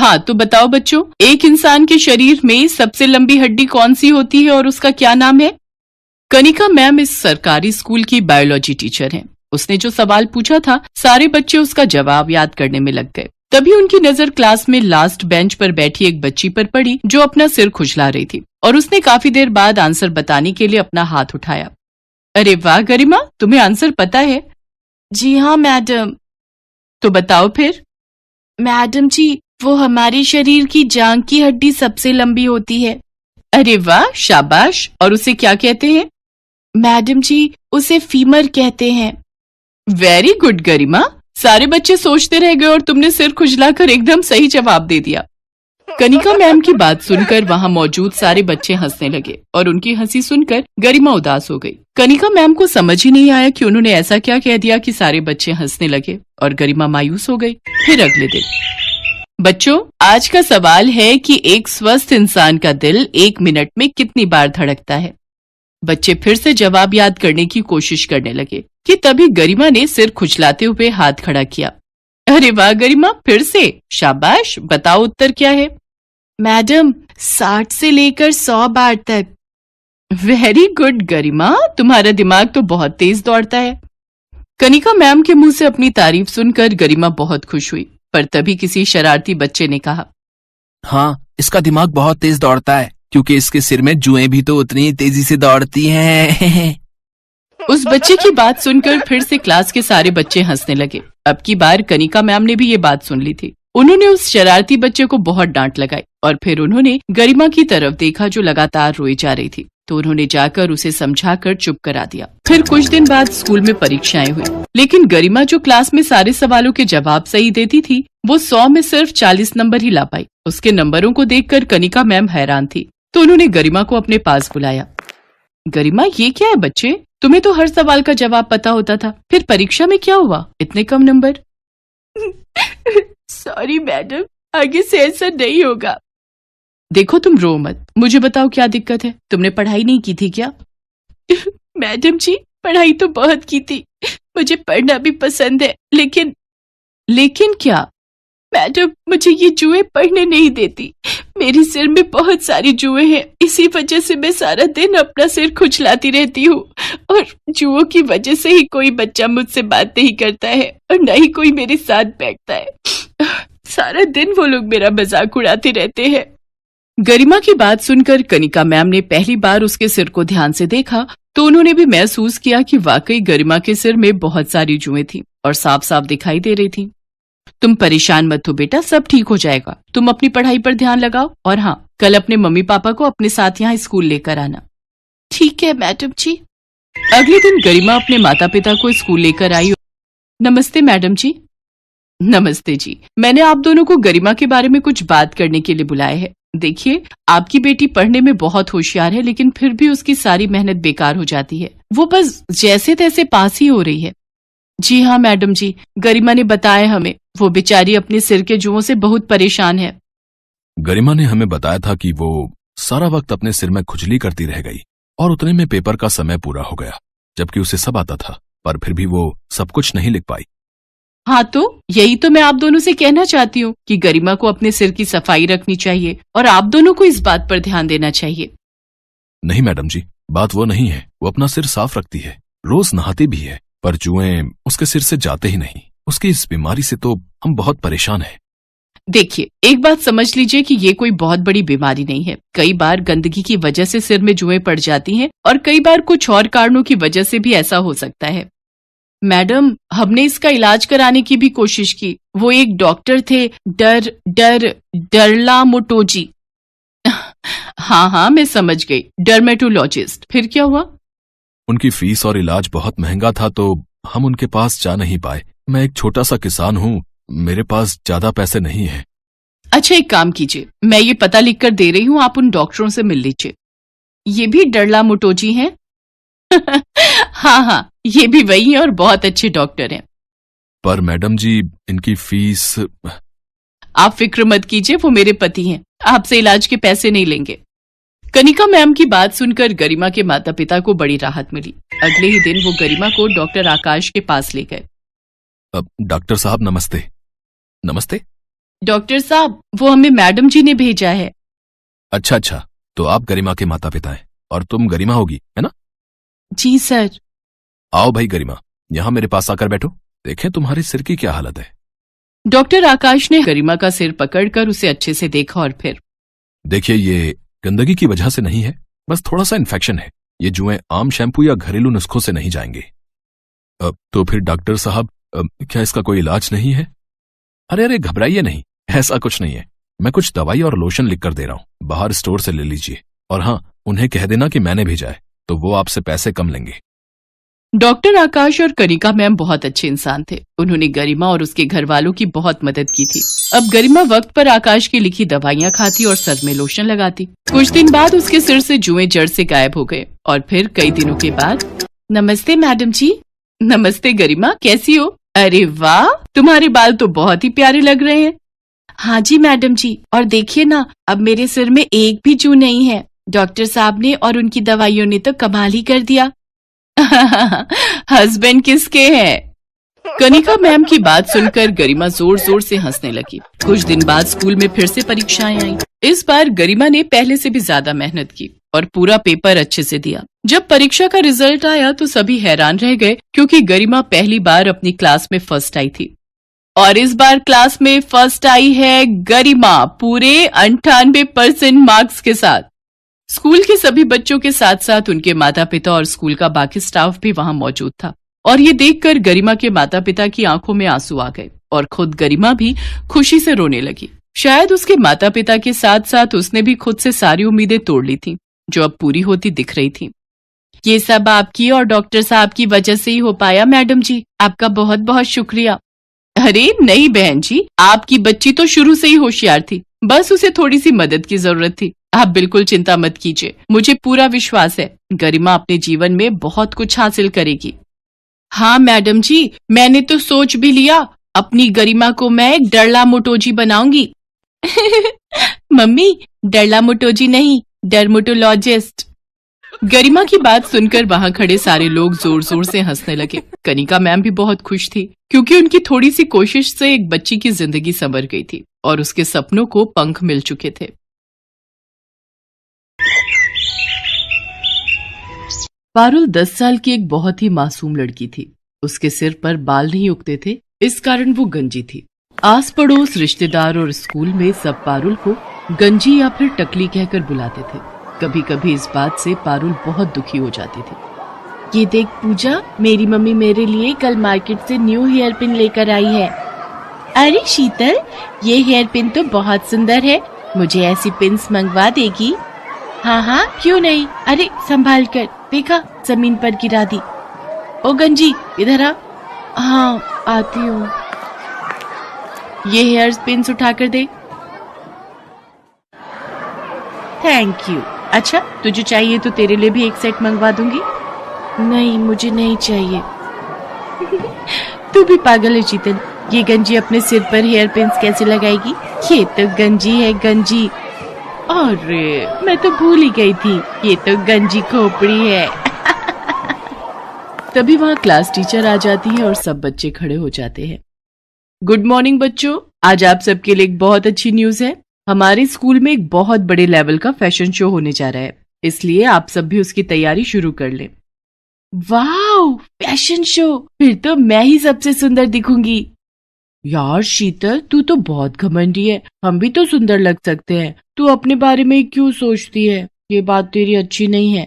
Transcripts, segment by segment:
हाँ, तो बताओ बच्चों, एक इंसान के शरीर में सबसे लंबी हड्डी कौन सी होती है और उसका क्या नाम है? कनिका मैम इस सरकारी स्कूल की बायोलॉजी टीचर हैं। उसने जो सवाल पूछा था, सारे बच्चे उसका जवाब याद करने में लग गए। तभी उनकी नजर क्लास में लास्ट बेंच पर बैठी एक बच्ची पर पड़ी जो अपना सिर खुजला रही थी, और उसने काफी देर बाद आंसर बताने के लिए अपना हाथ उठाया। अरे वाह गरिमा, तुम्हें आंसर पता है? जी हाँ मैडम। तो बताओ फिर। मैडम जी, वो हमारे शरीर की जांघ की हड्डी सबसे लंबी होती है। अरे वाह, शाबाश। और उसे क्या कहते हैं? मैडम जी, उसे फीमर कहते हैं। वेरी गुड गरिमा। सारे बच्चे सोचते रह गए और तुमने सिर खुजलाकर एकदम सही जवाब दे दिया। कनिका मैम की बात सुनकर वहाँ मौजूद सारे बच्चे हंसने लगे और उनकी हंसी सुनकर गरिमा उदास हो गई। कनिका मैम को समझ ही नहीं आया कि उन्होंने ऐसा क्या कह दिया कि सारे बच्चे हंसने लगे और गरिमा मायूस हो गई। फिर अगले दिन, बच्चों, आज का सवाल है कि एक स्वस्थ इंसान का दिल 1 मिनट में कितनी बार धड़कता है? बच्चे फिर से जवाब याद करने की कोशिश करने लगे कि तभी गरिमा ने सिर खुजलाते हुए हाथ खड़ा किया। अरे वाह गरिमा, फिर से शाबाश। बताओ उत्तर क्या है? मैडम, 60 से लेकर 100 बार तक। वेरी गुड गरिमा, तुम्हारा दिमाग तो बहुत तेज दौड़ता है। कनिका मैम के मुंह से अपनी तारीफ सुनकर गरिमा बहुत खुश हुई, पर तभी किसी शरारती बच्चे ने कहा, हाँ, इसका दिमाग बहुत तेज दौड़ता है क्योंकि इसके सिर में जुएं भी तो उतनी तेजी से दौड़ती हैं। उस बच्चे की बात सुनकर फिर से क्लास के सारे बच्चे हंसने लगे। अब की बार कनिका मैम ने भी ये बात सुन ली थी। उन्होंने उस शरारती बच्चे को बहुत डांट लगाई और फिर उन्होंने गरिमा की तरफ देखा जो लगातार रोई जा रही थी, तो उन्होंने जाकर उसे समझाकर चुप करा दिया। फिर कुछ दिन बाद स्कूल में परीक्षाएं हुई, लेकिन गरिमा जो क्लास में सारे सवालों के जवाब सही देती थी, वो 100 में सिर्फ 40 नंबर ही ला पाई। उसके नंबरों को देखकर कनिका मैम हैरान थी, तो उन्होंने गरिमा को अपने पास बुलाया। गरिमा, ये क्या है बच्चे? तुम्हें तो हर सवाल का जवाब पता होता था, फिर परीक्षा में क्या हुआ, इतने कम नंबर? सॉरी मैडम, आगे से ऐसा नहीं होगा। देखो तुम रो मत, मुझे बताओ क्या दिक्कत है? तुमने पढ़ाई नहीं की थी क्या? मैडम जी, पढ़ाई तो बहुत की थी, मुझे पढ़ना भी पसंद है, लेकिन क्या? मैडम, मुझे ये जुएं पढ़ने नहीं देती। मेरे सिर में बहुत सारी जुएं हैं, इसी वजह से मैं सारा दिन अपना सिर खुजलाती रहती हूँ, और जुओं की वजह से ही कोई बच्चा मुझसे बात नहीं करता है और न ही कोई मेरे साथ बैठता है। सारा दिन वो लोग मेरा मजाक उड़ाते रहते हैं। गरिमा की बात सुनकर कनिका मैम ने पहली बार उसके सिर को ध्यान से देखा, तो उन्होंने भी महसूस किया कि वाकई गरिमा के सिर में बहुत सारी जुएं थी और साफ साफ दिखाई दे रही थी। तुम परेशान मत हो बेटा, सब ठीक हो जाएगा। तुम अपनी पढ़ाई पर ध्यान लगाओ, और हाँ, कल अपने मम्मी पापा को अपने साथ यहाँ स्कूल लेकर आना। ठीक है मैडम जी। अगले दिन गरिमा अपने माता पिता को स्कूल लेकर आई। नमस्ते मैडम जी। नमस्ते जी, मैंने आप दोनों को गरिमा के बारे में कुछ बात करने के लिए बुलाया है। देखिए, आपकी बेटी पढ़ने में बहुत होशियार है, लेकिन फिर भी उसकी सारी मेहनत बेकार हो जाती है। वो बस जैसे तैसे पास ही हो रही है। जी हाँ मैडम जी, गरिमा ने बताया हमें, वो बेचारी अपने सिर के जुओं से बहुत परेशान है। गरिमा ने हमें बताया था कि वो सारा वक्त अपने सिर में खुजली करती रह गई और उतने में पेपर का समय पूरा हो गया, जबकि उसे सब आता था, पर फिर भी वो सब कुछ नहीं लिख पाई। हाँ, तो यही तो मैं आप दोनों से कहना चाहती हूँ कि गरिमा को अपने सिर की सफाई रखनी चाहिए और आप दोनों को इस बात पर ध्यान देना चाहिए। नहीं मैडम जी, बात वो नहीं है। वो अपना सिर साफ रखती है, रोज नहाती भी है, पर जुएं उसके सिर से जाते ही नहीं। उसकी इस बीमारी से तो हम बहुत परेशान हैं। देखिए, एक बात समझ लीजिए कि ये कोई बहुत बड़ी बीमारी नहीं है। कई बार गंदगी की वजह से सिर में जुएं पड़ जाती हैं और कई बार कुछ और कारणों की वजह से भी ऐसा हो सकता है। मैडम, हमने इसका इलाज कराने की भी कोशिश की। वो एक डॉक्टर थे, डरला मोटोजी। हाँ, मैं समझ गई, डर्मेटोलॉजिस्ट। फिर क्या हुआ? उनकी फीस और इलाज बहुत महंगा था, तो हम उनके पास जा नहीं पाए। मैं एक छोटा सा किसान हूँ, मेरे पास ज्यादा पैसे नहीं हैं। अच्छा, एक काम कीजिए, मैं ये पता लिख कर दे रही हूँ, आप उन डॉक्टरों से मिल लीजिए। ये भी डरला मोटोजी हैं? हाँ, ये भी वही हैं और बहुत अच्छे डॉक्टर हैं। पर मैडम जी, इनकी फीस। आप फिक्र मत कीजिए, वो मेरे पति हैं, आपसे इलाज के पैसे नहीं लेंगे। कनिका मैम की बात सुनकर गरिमा के माता पिता को बड़ी राहत मिली। अगले ही दिन वो गरिमा को डॉक्टर आकाश के पास ले गए। डॉक्टर साहब नमस्ते। नमस्ते। डॉक्टर साहब, वो हमें मैडम जी ने भेजा है। अच्छा अच्छा, तो आप गरिमा के माता पिता हैं और तुम गरिमा होगी, है ना? जी सर। आओ भाई गरिमा, यहाँ मेरे पास आकर बैठो। देखें तुम्हारे सिर की क्या हालत है। डॉक्टर आकाश ने गरिमा का सिर पकड़कर उसे अच्छे से देखा और फिर, देखिए, ये गंदगी की वजह से नहीं है, बस थोड़ा सा इन्फेक्शन है। ये जुएं आम शैम्पू या घरेलू नुस्खों से नहीं जाएंगे। तो फिर डॉक्टर साहब, क्या इसका कोई इलाज नहीं है? अरे अरे, घबराइए नहीं, ऐसा कुछ नहीं है। मैं कुछ दवाई और लोशन लिख कर दे रहा हूं, बाहर स्टोर से ले लीजिए। और हाँ, उन्हें कह देना कि मैंने भेजा है, तो वो आपसे पैसे कम लेंगे। डॉक्टर आकाश और कनिका मैम बहुत अच्छे इंसान थे। उन्होंने गरिमा और उसके घर वालों की बहुत मदद की थी। अब गरिमा वक्त पर आकाश की लिखी दवाइयाँ खाती और सर में लोशन लगाती। कुछ दिन बाद उसके सिर से जुएं जड़ से गायब हो गए और फिर कई दिनों के बाद, नमस्ते मैडम जी। नमस्ते गरिमा, कैसी हो? अरे वाह, तुम्हारे बाल तो बहुत ही प्यारे लग रहे हैं। हाँ जी मैडम जी, और देखिए ना, अब मेरे सिर में एक भी जू नहीं है। डॉक्टर साहब ने और उनकी दवाइयों ने तो कमाल ही कर दिया। हस्बैंड किसके हैं? कनिका मैम की बात सुनकर गरिमा जोर जोर से हंसने लगी। कुछ दिन बाद स्कूल में फिर से परीक्षाएं आईं। इस बार गरिमा ने पहले से भी ज्यादा मेहनत की और पूरा पेपर अच्छे से दिया। जब परीक्षा का रिजल्ट आया तो सभी हैरान रह गए, क्योंकि गरिमा पहली बार अपनी क्लास में फर्स्ट आई थी। और इस बार क्लास में फर्स्ट आई है गरिमा, पूरे 98% मार्क्स के साथ। स्कूल के सभी बच्चों के साथ साथ उनके माता पिता और स्कूल का बाकी स्टाफ भी वहां मौजूद था। और ये देखकर गरिमा के माता पिता की आंखों में आंसू आ गए और खुद गरिमा भी खुशी से रोने लगी। शायद उसके माता पिता के साथ साथ उसने भी खुद से सारी उम्मीदें तोड़ ली थी, जो अब पूरी होती दिख रही थी। ये सब आपकी और डॉक्टर साहब की वजह से ही हो पाया मैडम जी, आपका बहुत बहुत शुक्रिया। अरे नहीं बहन जी, आपकी बच्ची तो शुरू से ही होशियार थी, बस उसे थोड़ी सी मदद की जरूरत थी। आप बिल्कुल चिंता मत कीजिए, मुझे पूरा विश्वास है गरिमा अपने जीवन में बहुत कुछ हासिल करेगी। हाँ मैडम जी, मैंने तो सोच भी लिया, अपनी गरिमा को मैं एक डरला मोटोजी बनाऊंगी। मम्मी, डरला मोटोजी नहीं, डर्मेटोलॉजिस्ट। गरिमा की बात सुनकर वहां खड़े सारे लोग जोर जोर से हंसने लगे। कनिका मैम भी बहुत खुश थी, क्योंकि उनकी थोड़ी सी कोशिश से एक बच्ची की जिंदगी संवर गई थी और उसके सपनों को पंख मिल चुके थे। पारुल 10 साल की एक बहुत ही मासूम लड़की थी। उसके सिर पर बाल नहीं उगते थे, इस कारण वो गंजी थी। आस पड़ोस, रिश्तेदार और स्कूल में सब पारुल को गंजी या फिर टकली कहकर बुलाते थे। कभी कभी इस बात से पारुल बहुत दुखी हो जाती थी। ये देख पूजा, मेरी मम्मी मेरे लिए कल मार्केट से न्यू हेयर पिन लेकर आई है। अरे शीतल, ये हेयर पिन तो बहुत सुंदर है, मुझे ऐसी पिन्स मंगवा देगी? हाँ हाँ, क्यों नहीं। अरे संभाल कर, देखा जमीन पर गिरा दी। ओ गंजी, इधर आ। हाँ आती हूँ। ये हेयर पिन्स उठा कर दे। Thank you. अच्छा, तुझे चाहिए तो तेरे लिए भी एक सेट मंगवा दूंगी। नहीं, मुझे नहीं चाहिए। तू भी पागल है शीतल, ये गंजी अपने सिर पर हेयर पिन्स कैसे लगाएगी? ये तो गंजी है, गंजी। अरे मैं तो भूल ही गई थी, ये तो गंजी खोपड़ी है। तभी वहाँ क्लास टीचर आ जाती है और सब बच्चे खड़े हो जाते हैं। गुड मॉर्निंग बच्चों, आज आप सबके लिए एक बहुत अच्छी न्यूज है। हमारे स्कूल में एक बहुत बड़े लेवल का फैशन शो होने जा रहा है, इसलिए आप सब भी उसकी तैयारी शुरू कर लें। वाह, फैशन शो, फिर तो मैं ही सबसे सुंदर दिखूंगी। यार शीतल, तू तो बहुत घमंडी है, हम भी तो सुंदर लग सकते हैं। तू अपने बारे में क्यों सोचती है? ये बात तेरी अच्छी नहीं है।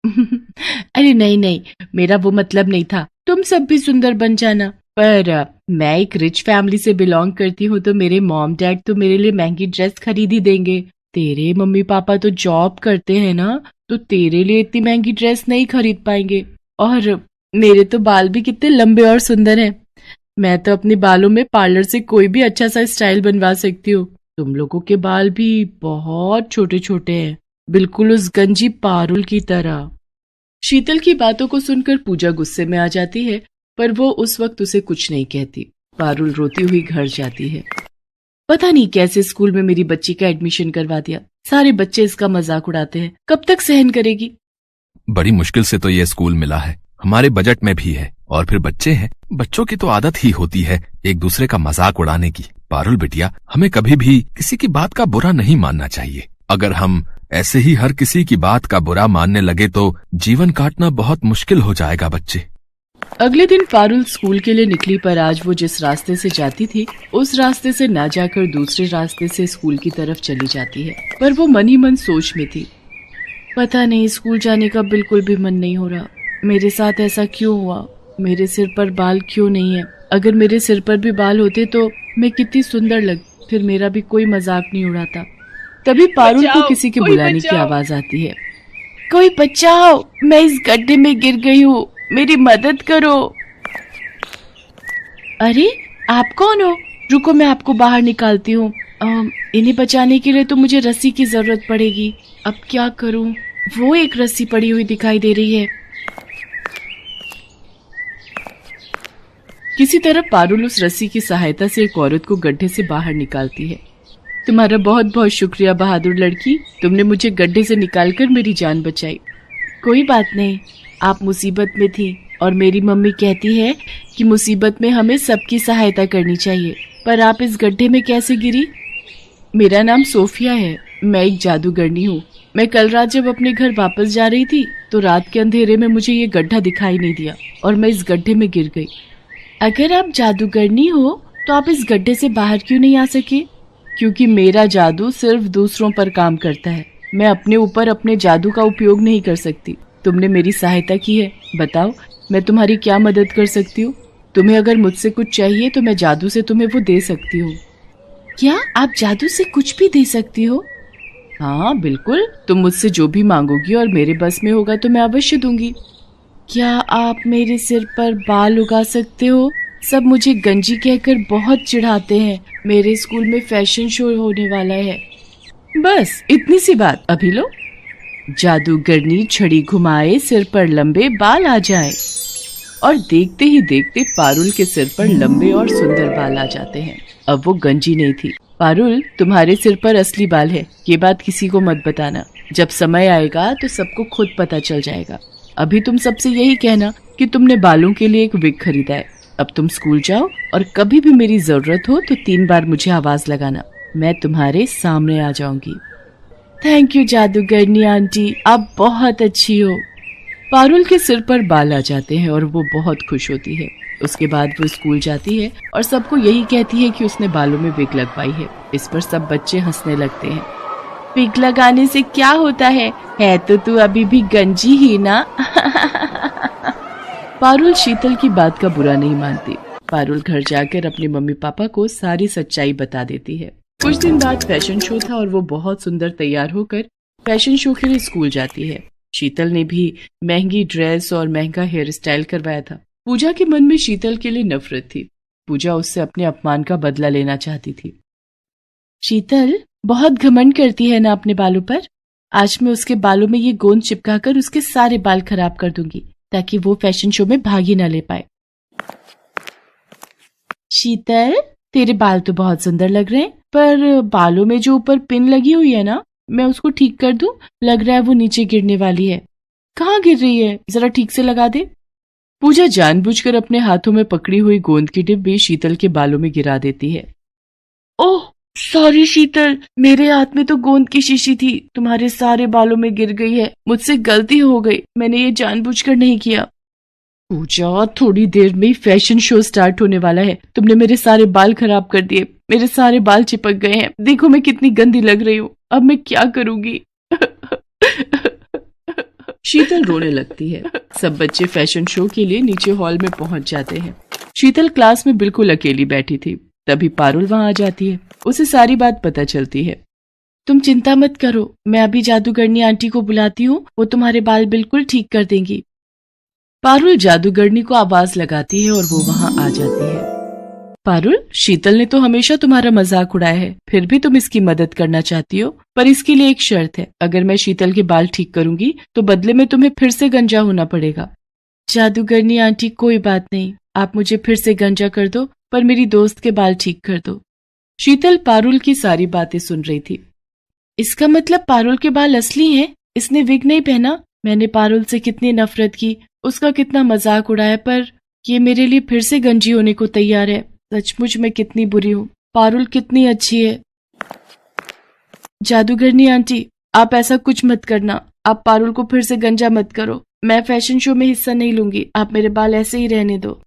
अरे नहीं नहीं, मेरा वो मतलब नहीं था, तुम सब भी सुंदर बन जाना। पर मैं एक रिच फैमिली से बिलोंग करती हूँ, तो मेरे मॉम डैड तो मेरे लिए महंगी ड्रेस खरीद ही देंगे। तेरे मम्मी पापा तो जॉब करते हैं ना, तो तेरे लिए इतनी महंगी ड्रेस नहीं खरीद पाएंगे। और मेरे तो बाल भी कितने लंबे और सुंदर हैं, मैं तो अपने बालों में पार्लर से कोई भी अच्छा सा स्टाइल बनवा सकती हूँ। तुम लोगों के बाल भी बहुत छोटे छोटे हैं, बिल्कुल उस गंजी पारुल की तरह। शीतल की बातों को सुनकर पूजा गुस्से में आ जाती है, पर वो उस वक्त उसे कुछ नहीं कहती। पारुल रोती हुई घर जाती है। पता नहीं कैसे स्कूल में मेरी बच्ची का एडमिशन करवा दिया, सारे बच्चे इसका मजाक उड़ाते हैं, कब तक सहन करेगी? बड़ी मुश्किल से तो ये स्कूल मिला है, हमारे बजट में भी है, और फिर बच्चे हैं, बच्चों की तो आदत ही होती है एक दूसरे का मजाक उड़ाने की। पारुल बिटिया, हमें कभी भी किसी की बात का बुरा नहीं मानना चाहिए। अगर हम ऐसे ही हर किसी की बात का बुरा मानने लगे तो जीवन काटना बहुत मुश्किल हो जाएगा बच्चे। अगले दिन पारुल स्कूल के लिए निकली, पर आज वो जिस रास्ते से जाती थी उस रास्ते से ना जाकर दूसरे रास्ते से स्कूल की तरफ चली जाती है। पर वो मन ही मन सोच में थी, पता नहीं स्कूल जाने का बिल्कुल भी मन नहीं हो रहा। मेरे साथ ऐसा क्यों हुआ? मेरे सिर पर बाल क्यों नहीं है? अगर मेरे सिर पर भी बाल होते तो मैं कितनी सुंदर लगती, फिर मेरा भी कोई मजाक नहीं उड़ाता। तभी पारुल को किसी के बुलाने की आवाज आती है। कोई बचाओ, मैं इस गड्ढे में गिर गई हूँ, मेरी मदद करो। अरे आप कौन हो? रुको मैं आपको बाहर निकालती हूँ। इन्हें बचाने के लिए तो मुझे रस्सी की जरूरत पड़ेगी। अब क्या करूँ? वो एक रस्सी पड़ी हुई दिखाई दे रही है। किसी तरह पारुल उस रस्सी की सहायता से एक औरत को गड्ढे से बाहर निकालती है। तुम्हारा बहुत बहुत शुक्रिया बहादुर लड़की, तुमने मुझे गड्ढे से निकालकर मेरी जान बचाई। कोई बात नहीं, आप मुसीबत में थी और मेरी मम्मी कहती है कि मुसीबत में हमें सबकी सहायता करनी चाहिए। पर आप इस गड्ढे में कैसे गिरी? मेरा नाम सोफिया है, मैं एक जादूगरनी हूँ। मैं कल रात जब अपने घर वापस जा रही थी तो रात के अंधेरे में मुझे ये गड्ढा दिखाई नहीं दिया और मैं इस गड्ढे में गिर गई। अगर आप जादूगरनी हो तो आप इस गड्ढे से बाहर क्यों नहीं आ सके? क्योंकि मेरा जादू सिर्फ दूसरों पर काम करता है, मैं अपने ऊपर अपने जादू का उपयोग नहीं कर सकती। तुमने मेरी सहायता की है, बताओ मैं तुम्हारी क्या मदद कर सकती हूँ? तुम्हें अगर मुझसे कुछ चाहिए तो मैं जादू से तुम्हें वो दे सकती हूँ। क्या आप जादू से कुछ भी दे सकती हो? हाँ बिल्कुल, तुम मुझसे जो भी मांगोगी और मेरे बस में होगा तो मैं अवश्य दूंगी। क्या आप मेरे सिर पर बाल उगा सकते हो? सब मुझे गंजी कहकर बहुत चिढ़ाते हैं। मेरे स्कूल में फैशन शो होने वाला है। बस इतनी सी बात, अभी लो। जादूगरनी छड़ी घुमाए, सिर पर लंबे बाल आ जाए। और देखते ही देखते पारुल के सिर पर लंबे और सुंदर बाल आ जाते हैं। अब वो गंजी नहीं थी। पारुल, तुम्हारे सिर पर असली बाल है, ये बात किसी को मत बताना। जब समय आएगा तो सबको खुद पता चल जाएगा। अभी तुम सबसे यही कहना कि तुमने बालों के लिए एक विग खरीदा है। अब तुम स्कूल जाओ और कभी भी मेरी जरूरत हो तो 3 बार मुझे आवाज लगाना, मैं तुम्हारे सामने आ जाऊंगी। थैंक यू जादूगरनी आंटी, आप बहुत अच्छी हो। पारुल के सिर पर बाल आ जाते हैं और वो बहुत खुश होती है। उसके बाद वो स्कूल जाती है और सबको यही कहती है कि उसने बालों में विग लगवाई है। इस पर सब बच्चे हंसने लगते हैं। विग लगाने से क्या होता है तो तू अभी भी गंजी ही ना। पारुल शीतल की बात का बुरा नहीं मानती। पारुल घर जाकर अपने मम्मी पापा को सारी सच्चाई बता देती है। कुछ दिन बाद फैशन शो था और वो बहुत सुंदर तैयार होकर फैशन शो के लिए स्कूल जाती है। शीतल ने भी महंगी ड्रेस और महंगा हेयर स्टाइल करवाया था। पूजा के मन में शीतल के लिए नफरत थी। पूजा उससे अपने अपमान का बदला लेना चाहती थी। शीतल बहुत घमंड करती है ना अपने बालों पर। आज मैं उसके बालों में ये गोंद चिपकाकर उसके सारे बाल खराब कर दूंगी ताकि वो फैशन शो में भाग ही न ले पाए। शीतल, तेरे बाल तो बहुत सुंदर लग रहे हैं, पर बालों में जो ऊपर पिन लगी हुई है ना, मैं उसको ठीक कर दूं? लग रहा है वो नीचे गिरने वाली है। कहाँ गिर रही है, जरा ठीक से लगा दे। पूजा जानबूझकर अपने हाथों में पकड़ी हुई गोंद की डिब्बी शीतल के बालों में गिरा देती है। ओह सॉरी शीतल, मेरे हाथ में तो गोंद की शीशी थी, तुम्हारे सारे बालों में गिर गई है। मुझसे गलती हो गई, मैंने ये जानबूझकर नहीं किया। पूजा, थोड़ी देर में फैशन शो स्टार्ट होने वाला है, तुमने मेरे सारे बाल खराब कर दिए। मेरे सारे बाल चिपक गए हैं, देखो मैं कितनी गंदी लग रही हूँ। अब मैं क्या करूंगी? शीतल रोने लगती है। सब बच्चे फैशन शो के लिए नीचे हॉल में पहुंच जाते हैं। शीतल क्लास में बिल्कुल अकेली बैठी थी। तभी पारुल वहां आ जाती है। उसे सारी बात पता चलती है। तुम चिंता मत करो, मैं अभी जादूगरनी आंटी को बुलाती हूँ, वो तुम्हारे बाल बिल्कुल ठीक कर देंगी। पारुल जादूगरनी को आवाज लगाती है और वो वहां आ जाती है। पारुल, शीतल ने तो हमेशा तुम्हारा मजाक उड़ाया है, फिर भी तुम इसकी मदद करना चाहती हो, पर इसके लिए एक शर्त है। अगर मैं शीतल के बाल ठीक करूंगी तो बदले में तुम्हें फिर से गंजा होना पड़ेगा। जादूगरनी आंटी, कोई बात नहीं, आप मुझे फिर से गंजा कर दो, पर मेरी दोस्त के बाल ठीक कर दो। शीतल पारुल की सारी बातें सुन रही थी। इसका मतलब पारुल के बाल असली हैं? इसने विग नहीं पहना? मैंने पारुल से कितनी नफरत की, उसका कितना मजाक उड़ाया, पर ये मेरे लिए फिर से गंजी होने को तैयार है। सचमुच मैं कितनी बुरी हूँ। पारुल कितनी अच्छी है। जादूगरनी आंटी, आप ऐसा कुछ मत करना। आप पारुल को फिर से गंजा मत करो। मैं फैशन शो में हिस्सा नहीं लूंगी। आप मेरे बाल ऐसे ही रहने दो।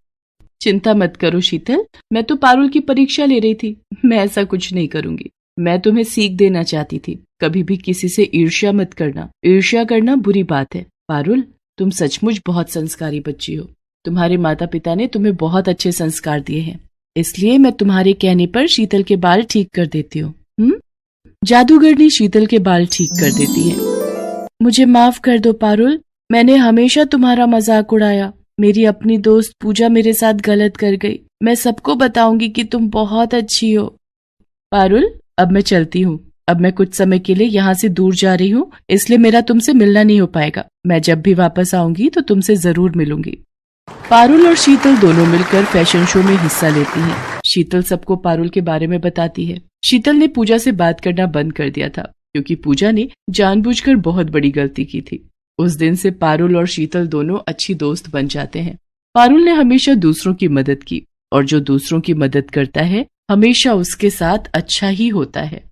चिंता मत करो शीतल, मैं तो पारुल की परीक्षा ले रही थी। मैं ऐसा कुछ नहीं करूंगी। मैं तुम्हें सीख देना चाहती थी, कभी भी किसी से ईर्ष्या मत करना। ईर्ष्या करना बुरी बात है। पारुल, तुम सचमुच बहुत संस्कारी बच्ची हो। तुम्हारे माता पिता ने तुम्हें बहुत अच्छे संस्कार दिए हैं, इसलिए मैं तुम्हारे कहने पर शीतल के बाल ठीक कर देती हूँ। जादूगरनी शीतल के बाल ठीक कर देती है। मुझे माफ कर दो पारुल, मैंने हमेशा तुम्हारा मजाक उड़ाया। मेरी अपनी दोस्त पूजा मेरे साथ गलत कर गई। मैं सबको बताऊंगी कि तुम बहुत अच्छी हो। पारुल, अब मैं चलती हूँ। अब मैं कुछ समय के लिए यहाँ से दूर जा रही हूँ, इसलिए मेरा तुमसे मिलना नहीं हो पाएगा। मैं जब भी वापस आऊंगी तो तुमसे जरूर मिलूंगी। पारुल और शीतल दोनों मिलकर फैशन शो में हिस्सा लेती हैं। शीतल सबको पारुल के बारे में बताती है। शीतल ने पूजा से बात करना बंद कर दिया था, क्योंकि पूजा ने जानबूझकर बहुत बड़ी गलती की थी। उस दिन से पारुल और शीतल दोनों अच्छी दोस्त बन जाते हैं। पारुल ने हमेशा दूसरों की मदद की, और जो दूसरों की मदद करता है हमेशा उसके साथ अच्छा ही होता है।